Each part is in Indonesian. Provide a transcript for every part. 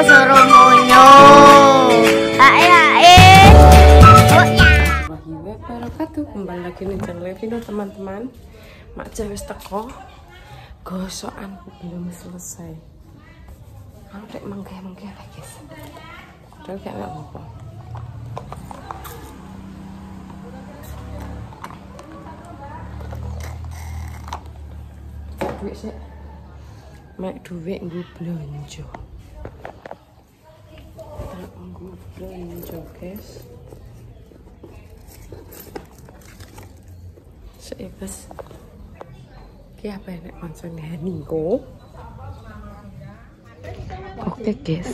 suruh munyo. Ae. Wabarakatuh, kembali lagi nih channel Vino teman-teman. Mak Jah wis teko. Gosokanku belum selesai. Aku tek mengke-mengke lagi, guys. Padahal kayak enggak apa-apa. Duit sih. Mek duit nggo blonjo. Tak nggo blonjo, guys. Guys, ki apa yang nek konsone Niko? Oke guys.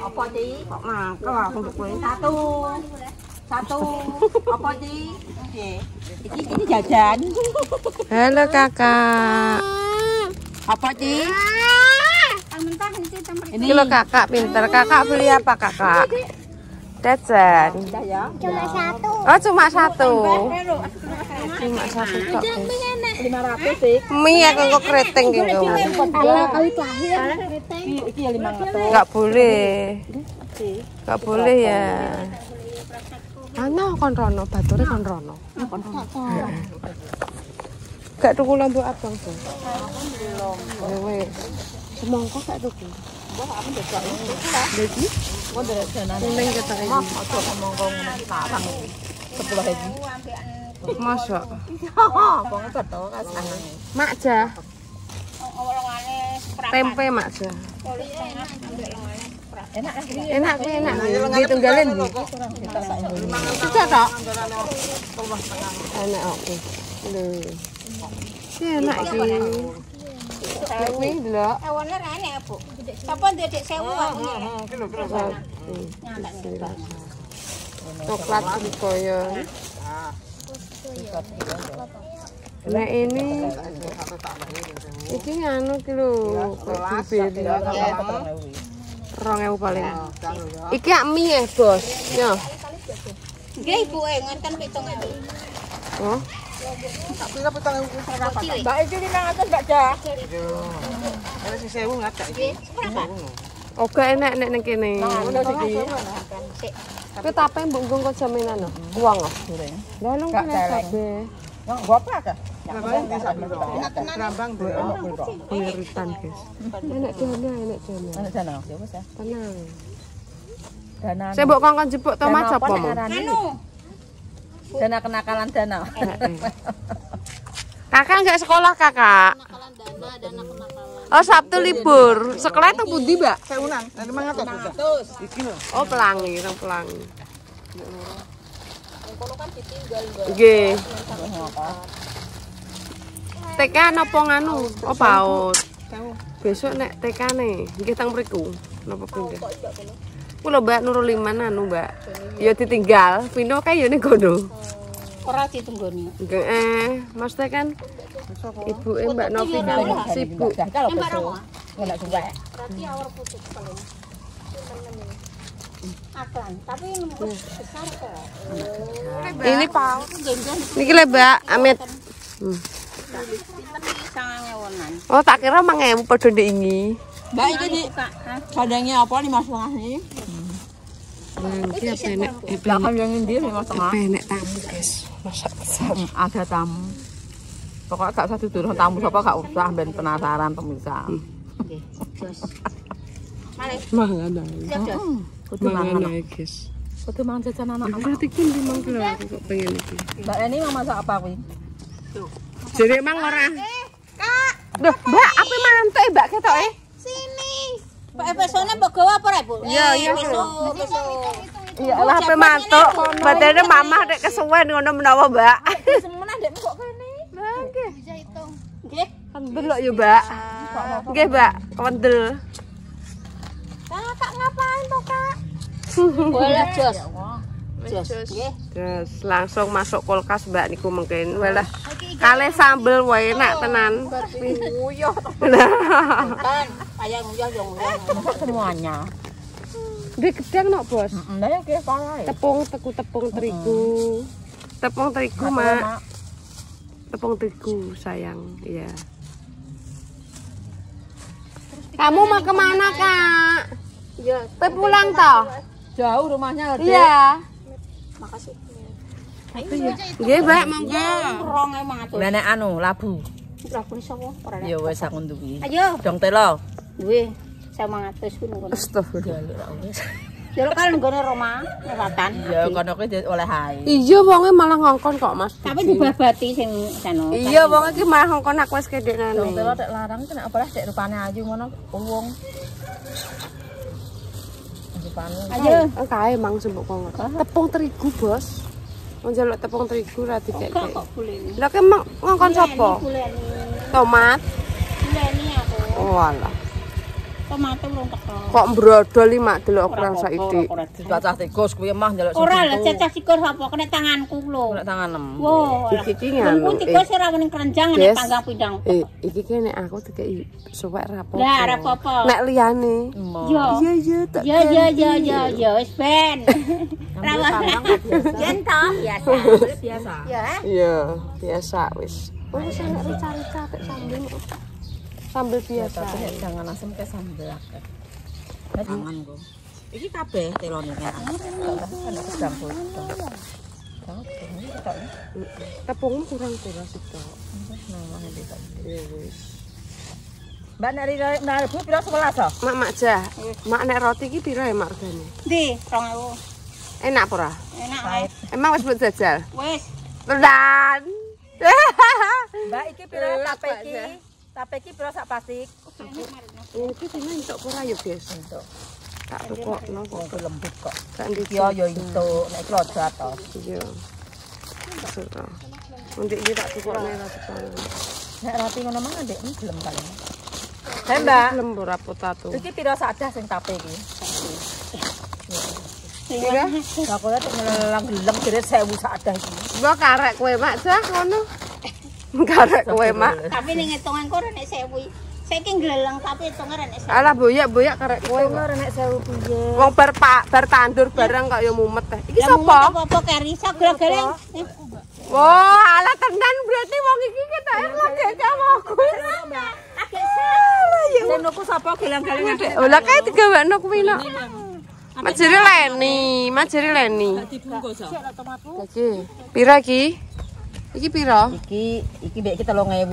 Apa di? Kok mangkel aku untuk kowe satu. Apa di? Iki jajan. Halo kakak. Apa di? Ini lo kakak pinter. Kakak beli apa kakak? Jajan. Cuma satu. Oh cuma satu. Cuma satu kok. 500 sih. Mie aku kok keriting gitu. Kalau kali terakhir Iki ya 500. Enggak boleh. Enggak boleh ya. Ana kon rono, bature kon rono. Gak tuku lampu abang tuh. Wes. Semongko gak tuku. Mbah aku njajak iki. Lagi? Mau ndelok jalan. Kuning kata iki. Mas ojo ngomong ngono larang iki. 10.000. Masa? Apa ngebat to kasane. Mak Jah. Tempe Mak Jah. Enak kan? Enak kuwi enak. Ditunggalin iki. Sudah tok. Enak oke. Lho. Enak iki. Kuwi delok. Ewane rene, Bu. Sapa ndek 1000 aku Coklat Surabaya. Nah ini nganu ki lho, bibir. 2000 paling. Iki mie bos. Yo. Nggih, Ibu, ngenten 7.000. Oh. Tak pira 7.000 Mbak iki 500 Mbak Jah. Ada sing 1000 ngadak iki. Oke enak nek ning kene. Ngono iki. Tapi tape mbok nggo jaminan lho. Uang lho. Lah nang kene kabeh. Yang gua apa ta? Rambang Pengiritan, guys. Enak dana, enak dana. Enak dana, ya wis ya. Tenang. Dana. Saya mbok kongkon jebuk to Mas apa mau? Anu. Dana kenakalan dana. Kakak enggak sekolah, Kakak? Kenakalan dana kenakalan. Oh, Sabtu libur. Sekolah itu pundi, Mbak? 500. Iki lho. Oh, pelangi, nang pelangi. Kono kan ditinggal, Mbak. Nggih. TK napa nganu? Oh, PAUD. Besok nek TK-ne nggih teng mriku. Napa pindah? Kula Mbak Nurul Iman anu, Mbak. Ya ditinggal, Vino kae ya ning kono. Ora ditunggoni. Nggih, maksudnya kan ibuke Mbak Novi kan sibuk. Mbak Romo. Enggak juga. Berarti awal putus paling. Aklan, tapi besar kok. Ini PAUD. Niki le Mbak Amit. Oh, tak kira 5.000 padha ndek ingi. Mbak iki di badangnya apa 5,5 nih? Iki apa enek? Belakang yang ndi 5,5. Enek tamu, guys. Masak besar. Ada tamu. Pokoknya gak usah duduk tamu sapa gak usah ben penasaran pemirsa. Nggih, jos. Mari. Mangan ae. Siap, Jos. Kudu Mangan mangan. ae, guys. Kudu mangan jajan anak. Berarti kan 5 kilo aku kok pengen iki. Mbak Eni mau masak apa kuwi? Jadi emang ora. Kak. Duh, Mbak, apa mantuk Mbak ketoke? Sini. Pak pesone mbok gawa apa ora, Bu? Iya, iya. Besok. Iya lah HP mantuk. Batene mamah nek kesuwen ngono menawa, Mbak. Semenah ndek kok kene. Lah nggih. Bisa hitung. Nggih. Kendel lho ya, Mbak. Nggih, Mbak. Kendel. Kakak ngapain toh, Kak? Boleh, Jos. Jos. Nggih. Terus langsung masuk kulkas Mbak niku mungkin. Walah. Kale sambel wae enak tenan. Uyuh. Kan, ayang uyah yo uyah. Semuanya. Di gedang nok, Bos. Lah ya nggih parah. Tepung terigu. Tepung terigu, Mak. Tepung terigu, sayang. Iya. Kamu mau kemana, Kak? Iya. Pulang toh? Jauh rumahnya. Iya. Makasih. Nggih, Mbak, monggo. 2.500. Lah nek anu labu. Labu sapa? Ora. Ya wis aku nduwi. Ayo. Dong telo. Duwe 1.500 ngono. Astagfirullah. Ya kan nggone Roma, Neratan. Ya kono kuwi oleh hae. Iya, wonge malah ngongkon kok, Mas. Tapi dibabati sing sono. Iya, wong iki malah ngongkon aku wis kedekane. Dong telo tek larang kena apa lah cek rupane ayu ngono wong. Rupane. Ayo. Kae mang sembok kok. Tepung terigu, Bos. Wong njaluk tepung terigu ra dikek-kek. Kok boleh. Lah ki ngongkon sapa? Tomat. Buleni aku. Oh alah. Tomat urung teko. Kok mbrodol mak delok ukuran saiki. Dibacah tikus kuwi mah njaluk Ora lah cecah sikur sapa kena tanganku lho. Nek tanganem. Wo. Iki nganu. Ku tikus ora wening kerenjang nek panggang pindang. Iki ki nek aku dikeki suwek ra apa-apa. Lah ora apa-apa. Nek liyane. Yo. Iya tak. Yo wis ben. Rawa. Yen to biasa. Ya. Iya, biasa wis. Wis enak rica-rica tek sambel. Sambel biasa. Nek jangan asem ke sambel akeh. Tanganku. Iki kabeh telone kan. Ana sedang foto. Tepungmu kurang-kurang sih tok. Ya wis. Mbak nek rebu pira 11 Mak jah. Mak nek roti iki pira ya mak regane? Ndi 2.000. Enak apa ora? Enak. Emang wis mbok jajal? Wis. Tenan. Mbak iki pira tape iki? Tape iki pira sak plastik? Iki dene entuk ora ya, Guys? Entuk. Tak tukokno Wong kok. lembut kok. Tak ndiki. Ya ya entuk nek klojo atos. Iya. Maksudnya. Nanti ini tak tukokno ra tekan. Nek roti ngono mang ndek gelem kali. Hei Mbak, Lembur apa tato? iki pira sak dah sing tape iki? Pira? Lah kowe tek ngelelang gelem jere 1000 sak dah iki. Mbok karek kowe mak jah ngono. Karek kowe mak. Tapi ning hitungan kok nek 1000. Saiki gleleng tapi hitungan nek 1000. Alah boyak-boyak karek kowe. Ora nek 1000 piye. Wong bar tandur barang kok ya mumet teh. Iki Ya sapa? apa keri sagel-geleng. Wah, alah tenan berarti wong iki ketoke lagi kamu kuwi. Senoku sapa gelang-gelang akeh. Lah kae digawakno kuwi nok. Majere Leni. Dibungkus. Iki. Pira iki? Iki pira? Iki mbek iki 3.000.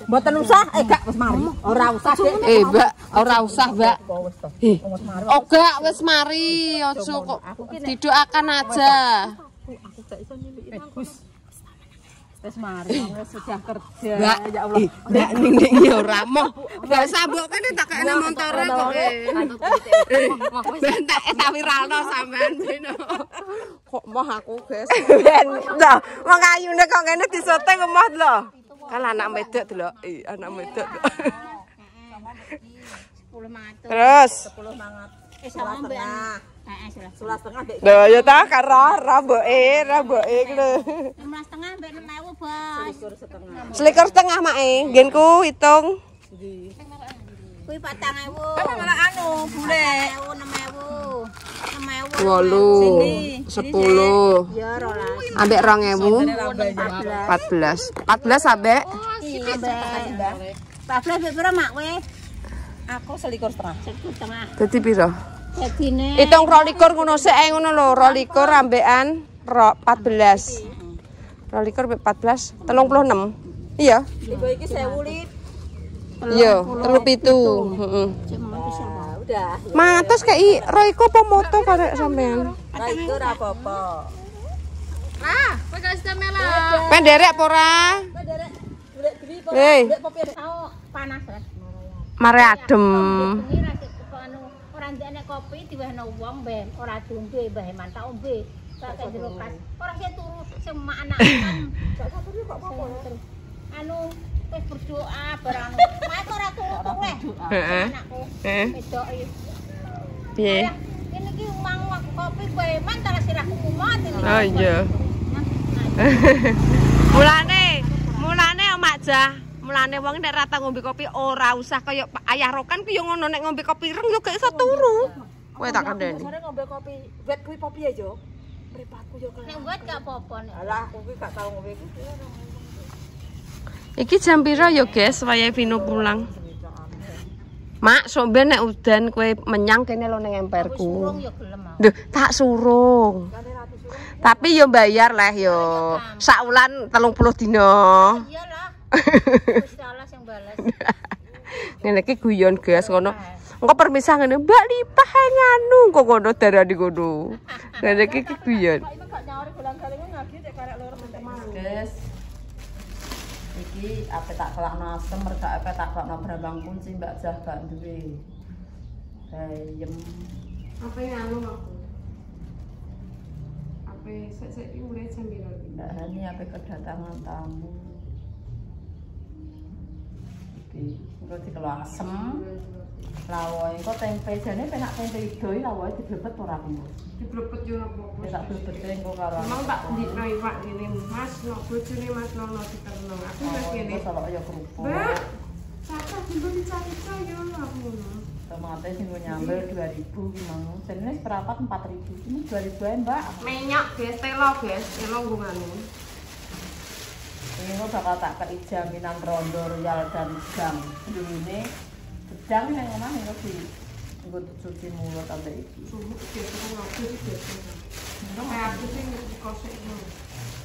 Mboten usah, gak wis mari. Ora usah, Dik. Mbak, ora usah, Mbak. Wis to. Wis mari. Oh, gak wis mari. Ojo kok didoakan aja. Aku gak iso nyeliki Gus. Wis mari, wis sudah kerja. Mbak, Ya Allah. Mbak ning ya ora moh. Mbak sabuk kene tak kene montore kok. Ben tak wiralno sampean beno. Kok moh aku, Guys. Ben to. Wong ayune kok ngene disoting moh lho. Kan anak wedok delok. Anak wedok. 10.000. Terus 10 mangat. Sama mbekan. Heeh, 11,5 mbek. lho ya ta karo ramboke ki lho. 16,5 mbek 6.000, Bos. 1,5 make. Nggenku hitung. Kuwi 4.000. Malah anu, bule. 6.000. 8, 10. Ya rolas. Ambek 2.000. 14. 14 ambek. Iya, Mbak. 14 mbek pira, Mak kowe? Aku 21,5. 1,5. Dadi pira? Jadine Hitung 22 ngono sik ngono lho, 22 ambekan 14. 22 ambek 14, 36. Iya. Ibu iki 1000 lip. Iya, 37. Heeh. Udah. Matos kei Royko apa moto karek sampean? Nah, itu ora apa-apa. Penderek apa ora? Hei, panas ras. mare adem. Bengi ra anu ora ndekne kopi diwehno wong ben ora diombe mbah mantap ombe. Tak jero kas. Ora sik turu semak anak-anak. Gak satu kok apa-apa. Anu wis berdoa barang anu. Mak ora turu weh. Heeh. Anakku. Heeh. Wedoke. Piye? Ini ki mang kopi kowe mantar sirahku kumat ini. Oh iya. Mulane Mak Jah, mulane wong nek rata ngombe kopi ora usah kaya Ayah Rokan ku yo ngono nek ngombe kopi ireng yo gak iso turu. Kowe tak kandhani. Sore ngombe kopi, wet kuwi kopi ya, Jo. Mripatku yo Nek buat gak apa-apa nek. Alah, aku kuwi gak tau ngombe iki. Iki jam pira yo, Guys, wayahe Vino pulang? Mak, somben nek udan kowe menyang kene lho ning emperku. Surung ya gelem aku. Duh, tak surung. Tapi yo bayar lah yo. Sak wulan 30 dina. Iyalah. Wis salah sing balas. Ngene iki guyon gas ngono. Engko permisah ngene, Mbak Lipah nganu kok ngono darani ngono. Ngene iki guyon. Pak itu gak nyawari bolang-galingan ngagi cek karek loro teman. Guys. Iki ape tak kelakno asem merga ape tak kelakno brambang kunci Mbak Jah gak duwe. Bayem. Apa nganu aku? Apa sik-sik iki mulai jam piro iki? Mbak Hani ape kedatangan tamu. Iki engko dikelo asem. Lawoe engko tempe jane penak tempe idoi lawoe diblebet ora piye. Diblebet yo apa-apa. Ya tak blebet engko karo. Memang tak ndikno iwak ngene Mas, no bojone Mas Nono diterno. Aku wis ngene. Kalau ya kerupuk. Mbak, cacah dulu dicari-cari yo aku ngono. Tomate sing nyambel 2000 ki mang. Jenenge seprapat 4000. Ini 2000 ae, Mbak. Menyok guys, telo guys, telo ngungane. Ini bakal tak kei jaminan rondo royal dan gang. Ini gedang yang omah ini di nggo cuci mulut ambek iki. Sumuk iki ngono iki biasa. Kayak aku sing kosek ngono.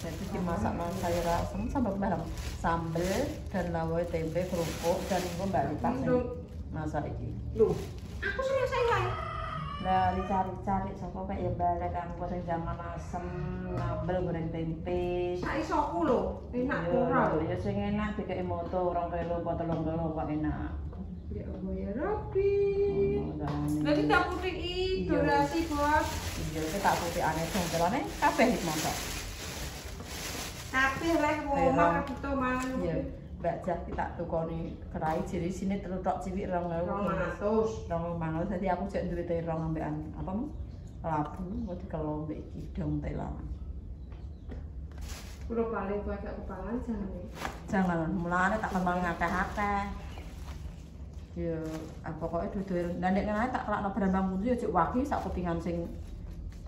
Jadi dimasak nang sayur asem sambal bareng sambel dan lawoe tempe kerupuk dan engko Mbak Lipah sing masak iki. Lho, aku serius ae. Lah dicari-cari sapa kaya balik kanggo sing jangan asem, nambel goreng tempe. Sak isoku lho, enak ora. Ya sing enak dikeki moto 2 kilo apa 3 kilo kok enak. Ya Allah ya Rabbi. Nanti tak putih iki durasi, Bos. Iya, iki tak putih aneh dong, terane kabeh iki masak. Kabeh lek ngomong kabeh mangan. Iya. Mbak Jah tak tukoni kerai jadi sini telutok cilik 2.500. 2.500 dadi aku jek duwe terong ambekan apa mu? Labu kok dikelo mbek iki dong telang. Kulo paling kowe gak kepangan jangan. Jangan mulane tak kembang akeh-akeh. Yo pokoke dudu ndek ngene tak kelakno brambang mundu yo jek wagi sak kepingan sing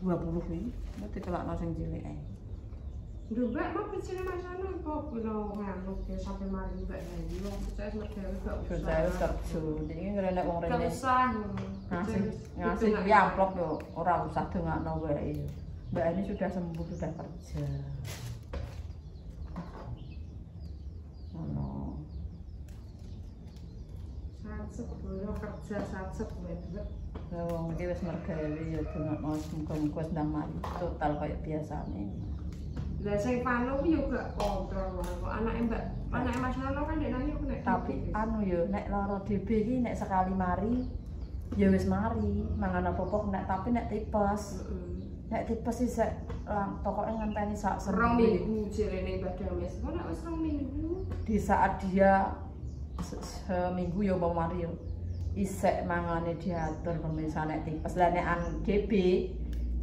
20 iki. Nek dikelakno sing cilik ae. Lho Mbak, mau pencene masane kok kulo nganu ya sampe mari Mbak Hayu wong percaya mergawe gak usah. Percaya kerja. Iki ngrene wong rene. Gak usah. Ngasih kuwi amplop yo ora usah dongakno wae. Mbak ini sudah sembuh, sudah kerja. Ono. Satsep kulo kerja satsep wae. Lah wong iki wis mergawe yo dongakno muga-muga wis ndang mari total kaya biasane. Lah sing panu yo gak kontrol kok anake Mbak, anake Mas Nono kan dekne yo nek. Tapi anu yo nek lara DB iki nek sekali mari ya wis mari, mangan apa-apa nek tapi nek tipes. Nek tipes sih pokoknya ngenteni sak seminggu jerene Mbak Dames. Kok nek wis 2 minggu di saat dia seminggu yo mau mari yo isek mangane diatur pemirsa nek tipes. Lah nek DB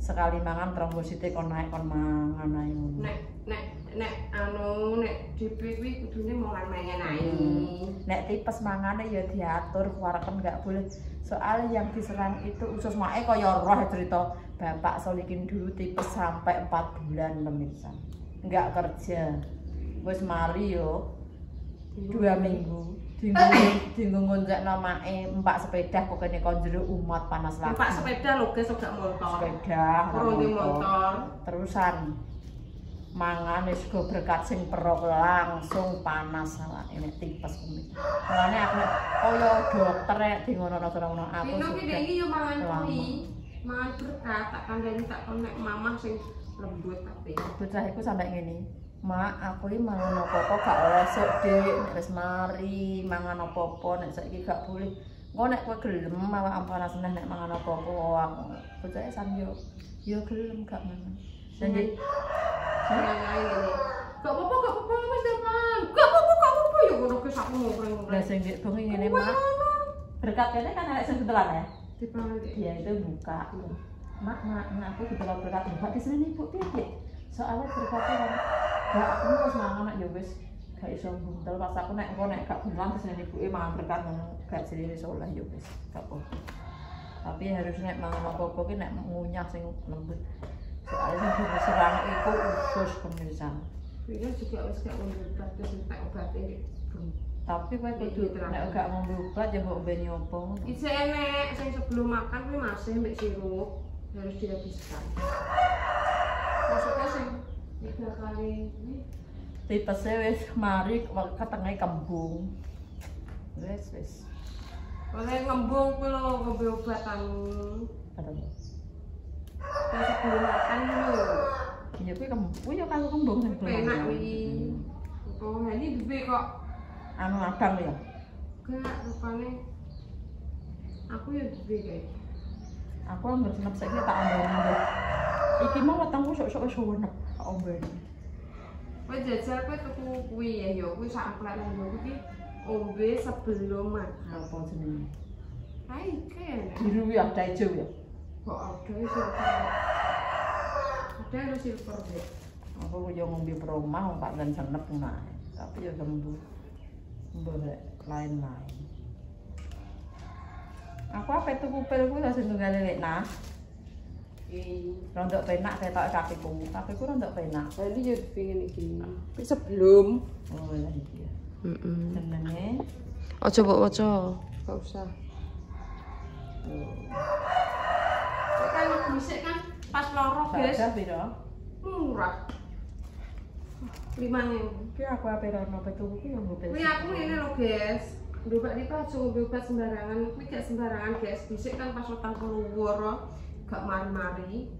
sekali mangan trombosite kon naik kon mangan ae ngono. Nek anu nek DB kuwi kudune mangan ae. Nek tipes mangane ya diatur kuareken enggak boleh. Soal yang diserang itu usus mae kaya roh cerita Bapak Solikin dulu tipes sampai 4 bulan pemirsa. Enggak kerja. Wis mari yo 2 minggu. Dinggo ngonjakno mae empak sepeda pokoknya kon jero umat panas lagi. Empak sepeda lho guys, gak motor. Sepeda, motor. Terusan mangan wis go berkat sing perok langsung panas awake nek tipes kuwi. Mulane aku nek kaya dokter nek di ngono-ngono aku. Dino ki dek iki yo mangan kuwi. Mangan berkat tak kandhani tak kon nek mamah sing lembut tapi. Bocah iku sampe ngene. Mak, aku iki mangan apa-apa gak oleh sok Dik, nek wis mari mangan apa-apa nek saiki gak boleh. Engko nek kowe gelem awak panas meneh nek mangan apa-apa aku. Bocah san yo gelem gak mangan. Jadi gak apa-apa wis teman. Gak apa-apa yo ngono ki sak ngono. Lah sing dik bengi ngene Mak. Berkat kene kan arek sing betelan ya. Dipangan dia itu buka. Mak, aku betelan berkat buka di sini Ibu piye? Soalnya berkata kan gak aku harus mangan nak ya wis gak iso buntel pas aku nek gak buntelan terus nek ibuke mangan berkat ngono gak jadi soleh ya wis gak apa. Tapi harus nek mangan apa-apa ki nek ngunyah sing lembut. Soalnya sing diserang iku usus pemirsa. Iki juga wis gak ngono terus entek obate Tapi kowe kudu nek gak ngombe obat ya mbok ngombe nyopo. Isih enek sing sebelum makan kuwi masih mbek sirup harus dihabiskan. Maksudnya sing 3 kali ini Tipesnya wis mari ketengah kembung. Wis. oleh ngembung kuwi lho ngombe obatan. Aduh. Terus sebelum makan lho. Ya kuwi kembung ya karo kembung sing Enak kuwi. Oh, ini bebe kok anu abang ya. gak rupane. Aku ya bebe kayak. Aku ambil senep saiki tak ombeni. Iki mau wetengku sok-sok wis wenek tak ombeni. Kowe jajal kowe tuku kuwi ya kuwi sak amplek lho iki ombe sebelum makan. Apa jenenge? Hai kan. Biru ya, ada hijau ya. Kok ada silver. Ada lo silver deh. Aku yo ngombe peromah Pak dan senep nah. Tapi yo sembuh. Mbok lain-lain. Aku apa tuku pil kuwi lha sing tunggal lek nah. Rondok penak ketok kakiku. Kakiku rondok penak. Tadi yo pengen iki. Sebelum. Oh ya iki ya. Jenenge Aja mbok waca. Enggak usah. Kan bisik kan pas loro, guys. Saja piro? Murah. 5.000. Ki aku ape rono tuku ki yo ngombe. Kuwi aku ini lho, guys. Ndobat iki aja ngombe obat sembarangan. Kuwi gak sembarangan, guys. Bisik kan pas utang keluar gak mari-mari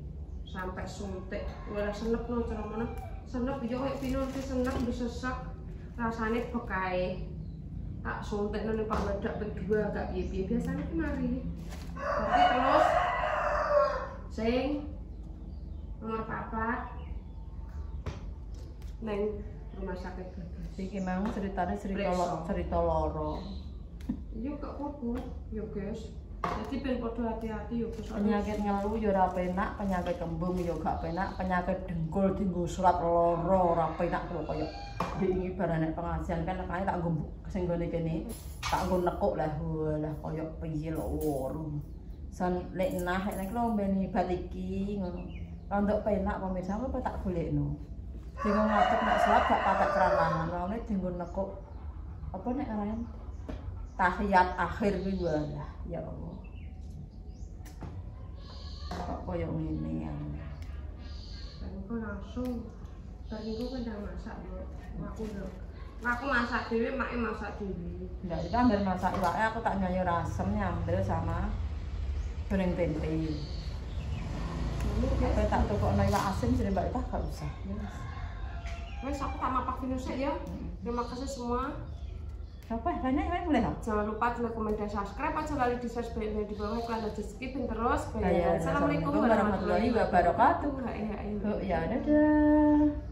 sampai suntik. Ora senep no cara mana. Senep yo koyo pino senep bisa sesak. Rasane bekae. Tak suntik nang Pak Badak berdua gak piye-piye biasane ki mari. Tapi terus sing nomor 4 neng rumah sakit Gagas. Iki mau ceritane cerita loro. Yo gak apa-apa, yo guys. Jadi ben padha hati-hati yo guys. Penyakit ngeluh yo ora penak, penyakit kembung yo gak penak, penyakit dengkul dienggo surat loro ora penak lho koyo diingi barane pengajian kan kae tak nggo sing gone kene. Tak nggo nekuk lah koyo piye lho woro. San lek nah nek lombeni bat iki ngono. Rondok penak pemirsa apa tak golekno. Bingung ngatur nek salat gak patek kerantangan, ngene dienggo nekuk. Apa nek arane? Tahiyat akhir kuwi wae. Ya Allah. Kok koyo ngene ya. Aku langsung tadi kan udah masak loh. Aku masak dhewe, mak masak dhewe. Ndak itu ambil masak iwake aku tak nyanyi rasem nyambel sama goreng tempe. Apa tak tukokno iwak asin jadi Mbak Ita gak usah. Wes aku tak mapak video sik ya. Terima kasih semua. Apa banyak yang boleh? Jangan lupa like, komen, dan subscribe. Aja lali di subscribe di bawah iklan aja skipin terus. Assalamualaikum warahmatullahi wabarakatuh. Ya, Ya, dadah.